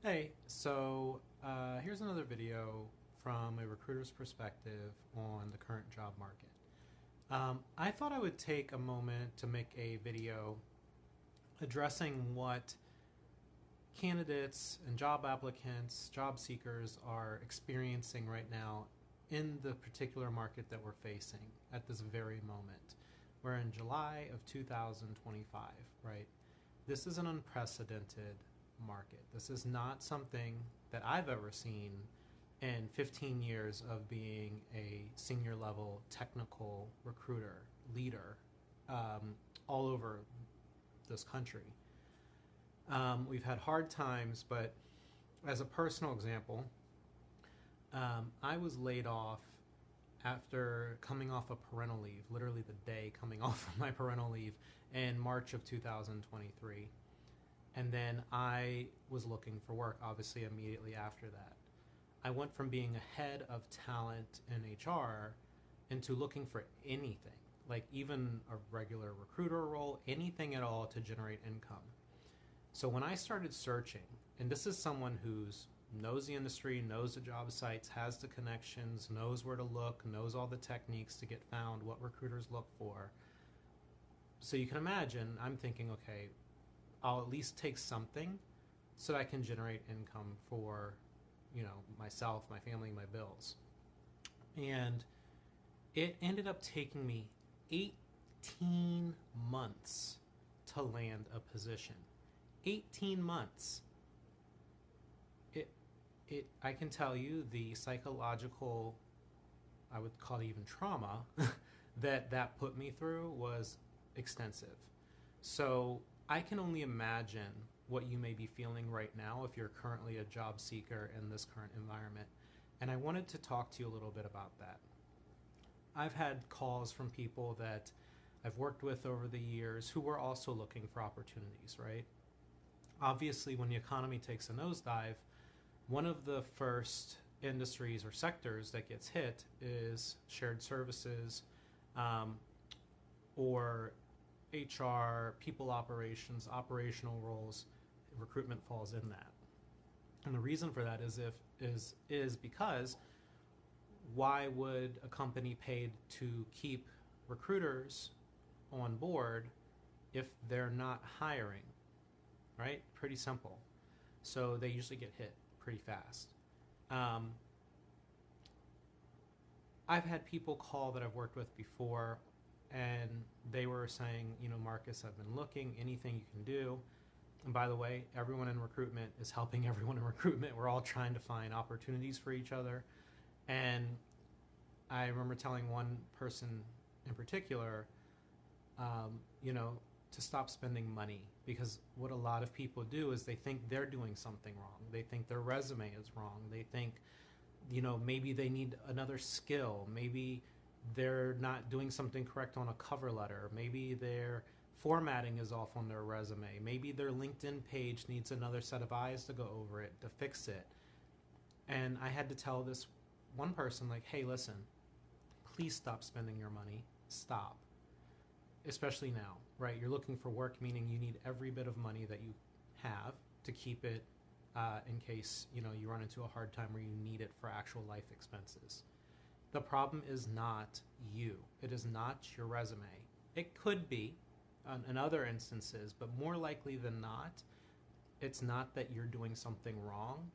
Hey, here's another video from a recruiter's perspective on the current job market. I thought I would take a moment to make a video addressing what candidates and job applicants, job seekers are experiencing right now in the particular market that we're facing at this very moment. We're in July of 2025, right? This is an unprecedented market. This is not something that I've ever seen in 15 years of being a senior level technical recruiter, leader, all over this country. We've had hard times, but as a personal example, I was laid off after coming off of parental leave, literally the day coming off of my parental leave in March of 2023. And then I was looking for work, obviously, immediately after that. I went from being a head of talent in HR into looking for anything, like even a regular recruiter role, anything at all to generate income. So when I started searching, and this is someone who's knows the industry, knows the job sites, has the connections, knows where to look, knows all the techniques to get found, what recruiters look for. So you can imagine, I'm thinking, okay, I'll at least take something so that I can generate income for, myself, my family, my bills. And it ended up taking me 18 months to land a position. 18 months. I can tell you the psychological, I would call it even trauma, that put me through was extensive. So I can only imagine what you may be feeling right now if you're currently a job seeker in this current environment. And I wanted to talk to you a little bit about that. I've had calls from people that I've worked with over the years who were also looking for opportunities, right? Obviously, when the economy takes a nosedive, one of the first industries or sectors that gets hit is shared services, or HR, people operations, operational roles. Recruitment falls in that. And the reason for that is because why would a company paid to keep recruiters on board if they're not hiring, right? Pretty simple. So they usually get hit pretty fast. I've had people call that I've worked with before, and they were saying, Marcus, I've been looking, anything you can do. And by the way, everyone in recruitment is helping everyone in recruitment. We're all trying to find opportunities for each other. And I remember telling one person in particular, to stop spending money, because what a lot of people do is they think they're doing something wrong. They think their resume is wrong. They think, maybe they need another skill. Maybe they're not doing something correct on a cover letter. Maybe their formatting is off on their resume. Maybe their LinkedIn page needs another set of eyes to go over it, to fix it. And I had to tell this one person, like, hey, listen, please stop spending your money. Stop. Especially now, right? You're looking for work, meaning you need every bit of money that you have to keep it in case, you run into a hard time where you need it for actual life expenses. The problem is not you. It is not your resume. It could be in other instances, but more likely than not, it's not that you're doing something wrong.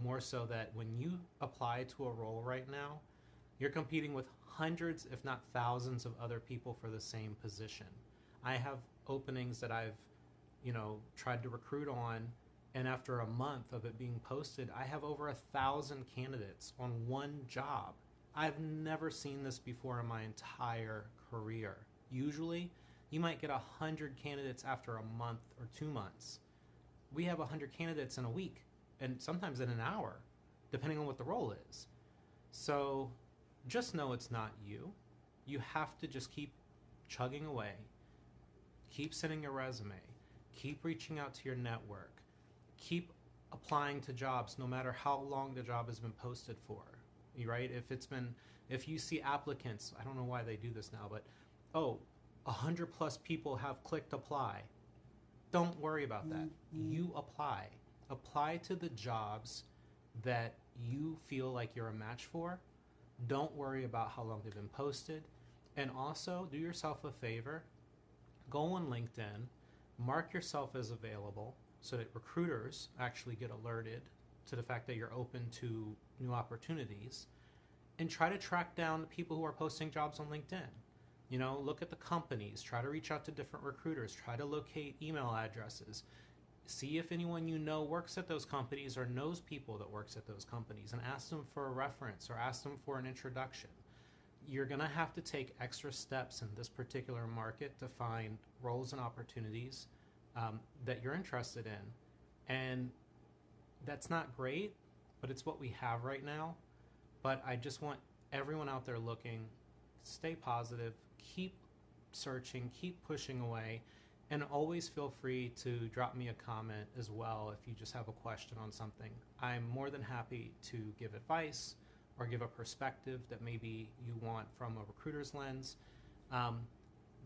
More so that when you apply to a role right now, you're competing with hundreds, if not thousands, of other people for the same position. I have openings that I've, tried to recruit on, and after a month of it being posted, I have over 1,000 candidates on one job. I've never seen this before in my entire career. Usually, you might get 100 candidates after a month or 2 months. We have 100 candidates in a week, and sometimes in an hour, depending on what the role is. So just know it's not you. You have to just keep chugging away. Keep sending your resume. Keep reaching out to your network. Keep applying to jobs no matter how long the job has been posted for. Right? If you see applicants, I don't know why they do this now, but 100+ people have clicked apply. Don't worry about that. You apply. Apply to the jobs that you feel like you're a match for. Don't worry about how long they've been posted. And also, do yourself a favor, go on LinkedIn, mark yourself as available so that recruiters actually get alerted to the fact that you're open to new opportunities, and try to track down the people who are posting jobs on LinkedIn. You know, look at the companies, try to reach out to different recruiters, try to locate email addresses, see if anyone you know works at those companies or knows people that works at those companies, and ask them for a reference or ask them for an introduction. You're going to have to take extra steps in this particular market to find roles and opportunities that you're interested in. And that's not great, but it's what we have right now. But I just want everyone out there looking, stay positive, keep searching, keep pushing away, and always feel free to drop me a comment as well if you just have a question on something. I'm more than happy to give advice or give a perspective that maybe you want from a recruiter's lens.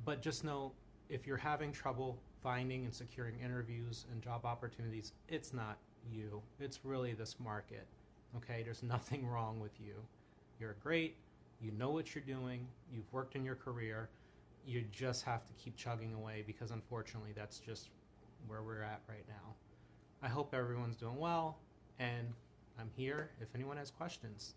But just know, if you're having trouble finding and securing interviews and job opportunities, it's not you. It's really this market. Okay, there's nothing wrong with you. You're great. You know what you're doing. You've worked in your career. You just have to keep chugging away, because unfortunately that's just where we're at right now. I hope everyone's doing well, and I'm here if anyone has questions.